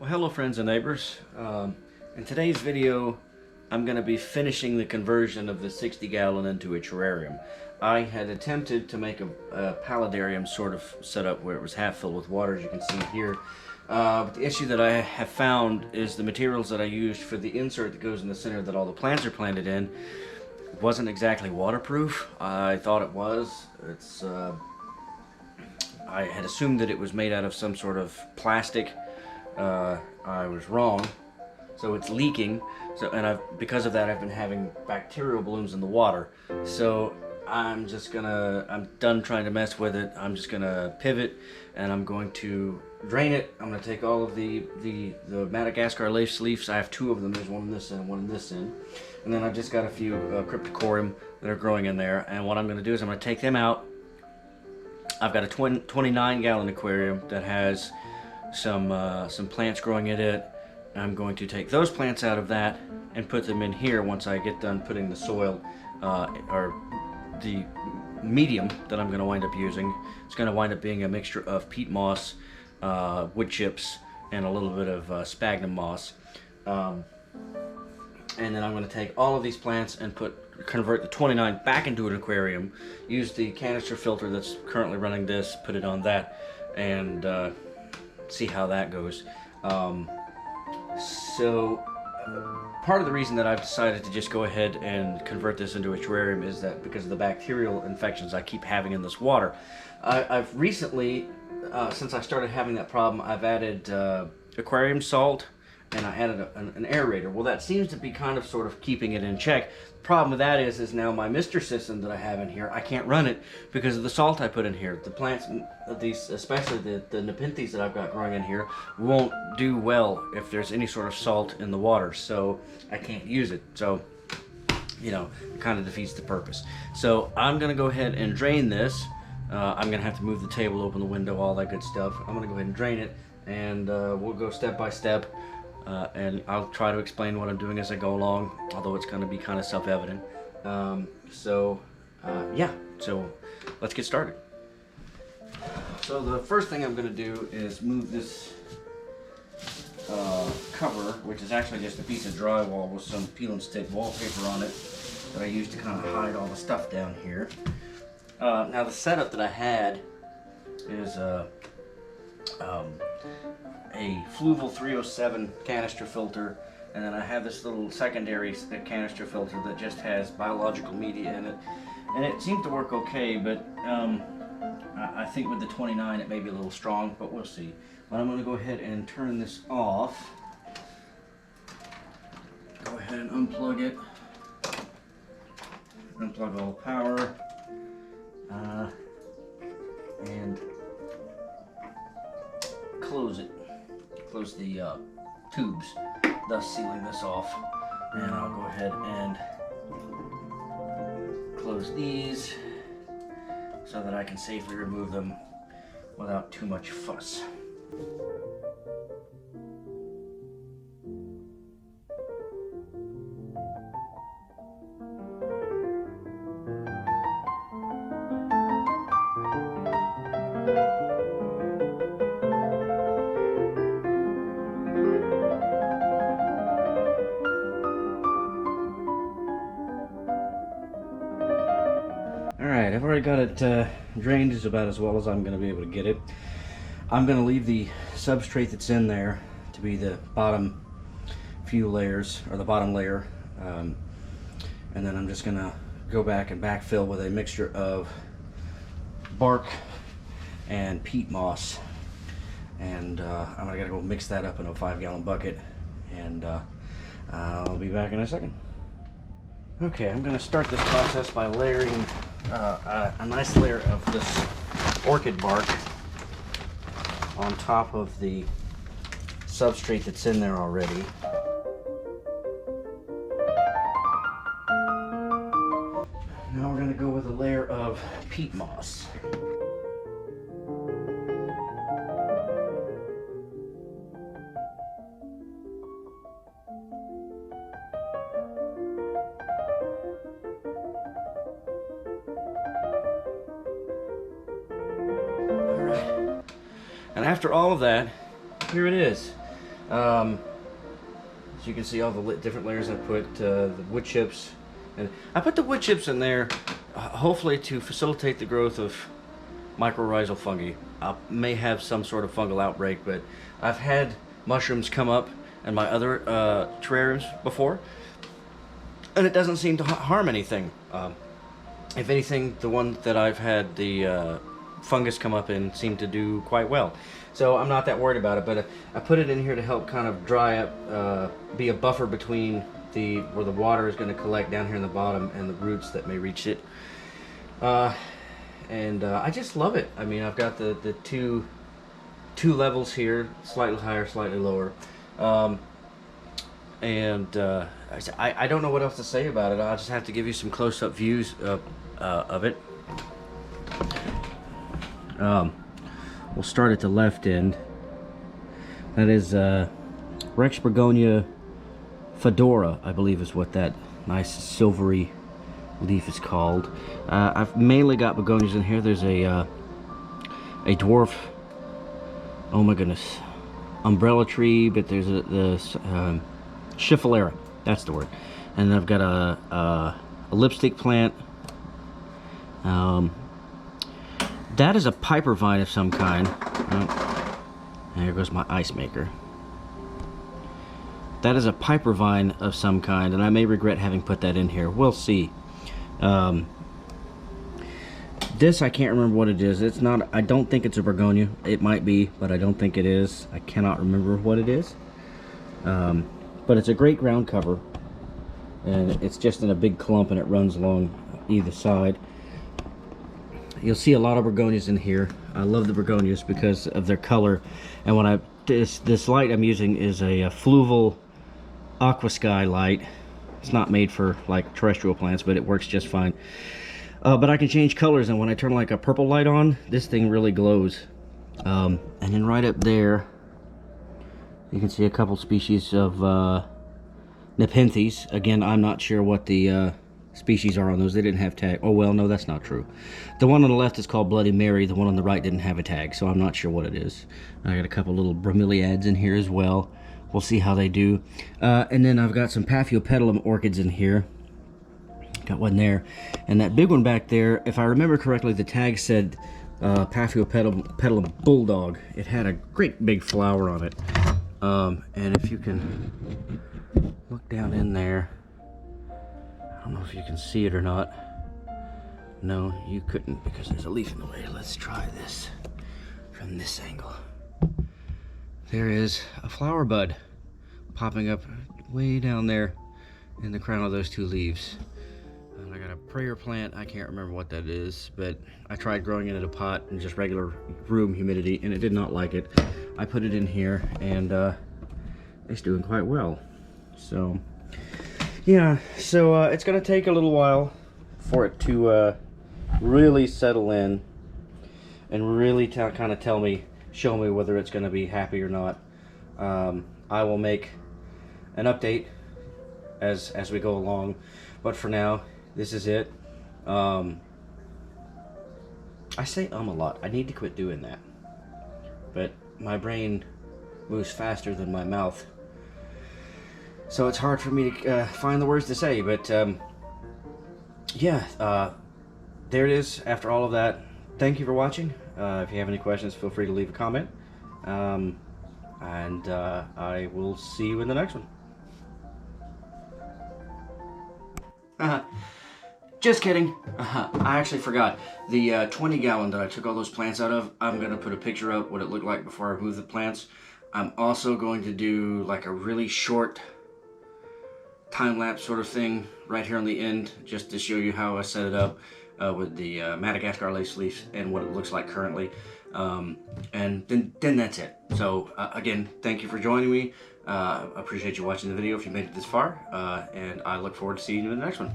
Well, hello friends and neighbors. In today's video, I'm going to be finishing the conversion of the 60-gallon into a terrarium. I had attempted to make a paludarium sort of setup where it was half filled with water, as you can see here. But the issue that I have found is the materials that I used for the insert that goes in the center that all the plants are planted in wasn't exactly waterproof. I thought it was. I had assumed that it was made out of some sort of plastic. I was wrong, so it's leaking. Because of that, I've been having bacterial blooms in the water. So I'm done trying to mess with it. I'm just gonna pivot, and I'm going to drain it. I'm gonna take all of the Madagascar lace leaves. I have two of them. There's one in this end, one in this end, and then I've just got a few Cryptocoryum that are growing in there. And what I'm gonna do is I'm gonna take them out. I've got a 29-gallon aquarium that has some plants growing in it. I'm going to take those plants out of that and put them in here once I get done putting the soil or the medium that I'm going to wind up using. It's going to wind up being a mixture of peat moss, wood chips, and a little bit of sphagnum moss. And then I'm going to take all of these plants and convert the 29 back into an aquarium, use the canister filter that's currently running this, put it on that, and see how that goes. Part of the reason that I've decided to just go ahead and convert this into a terrarium is that because of the bacterial infections I keep having in this water. I've recently, since I started having that problem, I've added aquarium salt, and I added an aerator. Well, that seems to be kind of sort of keeping it in check. The problem with that is now my mister system that I have in here, I can't run it because of the salt I put in here. The plants, especially the Nepenthes that I've got growing in here, won't do well if there's any sort of salt in the water, so I can't use it. So, you know, it kind of defeats the purpose. So I'm gonna go ahead and drain this. I'm gonna have to move the table, open the window, all that good stuff. I'm gonna go ahead and drain it, and we'll go step by step. And I'll try to explain what I'm doing as I go along, although it's going to be kind of self-evident. Yeah, so let's get started. So the first thing I'm going to do is move this cover, which is actually just a piece of drywall with some peel and stick wallpaper on it that I use to kind of hide all the stuff down here. Now the setup that I had is a Fluval 307 canister filter, and then I have this little secondary canister filter that just has biological media in it, and it seemed to work okay, but I think with the 29 it may be a little strong, but we'll see. But I'm going to go ahead and turn this off. Go ahead and unplug it. Unplug all power. And close it. Close the tubes, thus sealing this off. And I'll go ahead and close these so that I can safely remove them without too much fuss. Alright, I've already got it drained about as well as I'm going to be able to get it. I'm going to leave the substrate that's in there to be the bottom few layers, or the bottom layer, and then I'm just going to go back and backfill with a mixture of bark and peat moss, and I'm going to go mix that up in a 5-gallon bucket, and I'll be back in a second. Okay, I'm going to start this process by layering a nice layer of this orchid bark on top of the substrate that's in there already. Now we're going to go with a layer of peat moss. And after all of that, here it is. As you can see, all the different layers I put, the wood chips, and I put the wood chips in there, hopefully to facilitate the growth of mycorrhizal fungi. I may have some sort of fungal outbreak, but I've had mushrooms come up in my other terrariums before, and it doesn't seem to harm anything. If anything, the one that I've had the fungus come up in seemed to do quite well. So I'm not that worried about it, but I put it in here to help kind of dry up, be a buffer between where the water is going to collect down here in the bottom and the roots that may reach it. I just love it. I mean, I've got the two levels here, slightly higher, slightly lower. I don't know what else to say about it. I'll just have to give you some close-up views of it. We'll start at the left end. That is Rex Begonia Fedora, I believe is what that nice silvery leaf is called. I've mainly got begonias in here. There's a dwarf, oh my goodness, umbrella tree, but there's the Schiffelera, that's the word. And I've got a lipstick plant. That is a piper vine of some kind. Oh, there goes my ice maker. That is a piper vine of some kind, and I may regret having put that in here. We'll see. This, I can't remember what it is. It's not, I don't think it's a begonia. It might be, but I don't think it is. I cannot remember what it is. But it's a great ground cover, and it's just in a big clump, and it runs along either side. You'll see a lot of begonias in here. I love the begonias because of their color. And when this light I'm using is a Fluval Aqua Sky light. It's not made for like terrestrial plants, but it works just fine. But I can change colors, and when I turn like a purple light on, this thing really glows. And then right up there, you can see a couple species of Nepenthes. Again, I'm not sure what the species are on those. They didn't have tag. Oh well, no, that's not true. The one on the left is called Bloody Mary. The one on the right didn't have a tag, so I'm not sure what it is. I got a couple little bromeliads in here as well. We'll see how they do. And then I've got some Paphiopedilum orchids in here. Got one there, and that big one back there, if I remember correctly, the tag said Paphiopedilum Bulldog. It had a great big flower on it. And if you can look down in there, I don't know if you can see it or not. No, you couldn't because there's a leaf in the way. Let's try this from this angle. There is a flower bud popping up way down there in the crown of those two leaves. And I got a prayer plant. I can't remember what that is, but I tried growing it in a pot in just regular room humidity, and it did not like it. I put it in here, and it's doing quite well. So yeah, so it's gonna take a little while for it to really settle in and really kind of show me whether it's gonna be happy or not. I will make an update as we go along, but for now, this is it. I say a lot. I need to quit doing that, but my brain moves faster than my mouth, so it's hard for me to find the words to say. But yeah, there it is. After all of that, thank you for watching. If you have any questions, feel free to leave a comment, and I will see you in the next one. Just kidding. I actually forgot. The 20 gallon that I took all those plants out of, I'm going to put a picture up what it looked like before I moved the plants. I'm also going to do like a really short time-lapse sort of thing right here on the end, just to show you how I set it up with the Madagascar lace leaves and what it looks like currently. And then that's it. So again, thank you for joining me. Appreciate you watching the video if you made it this far, and I look forward to seeing you in the next one.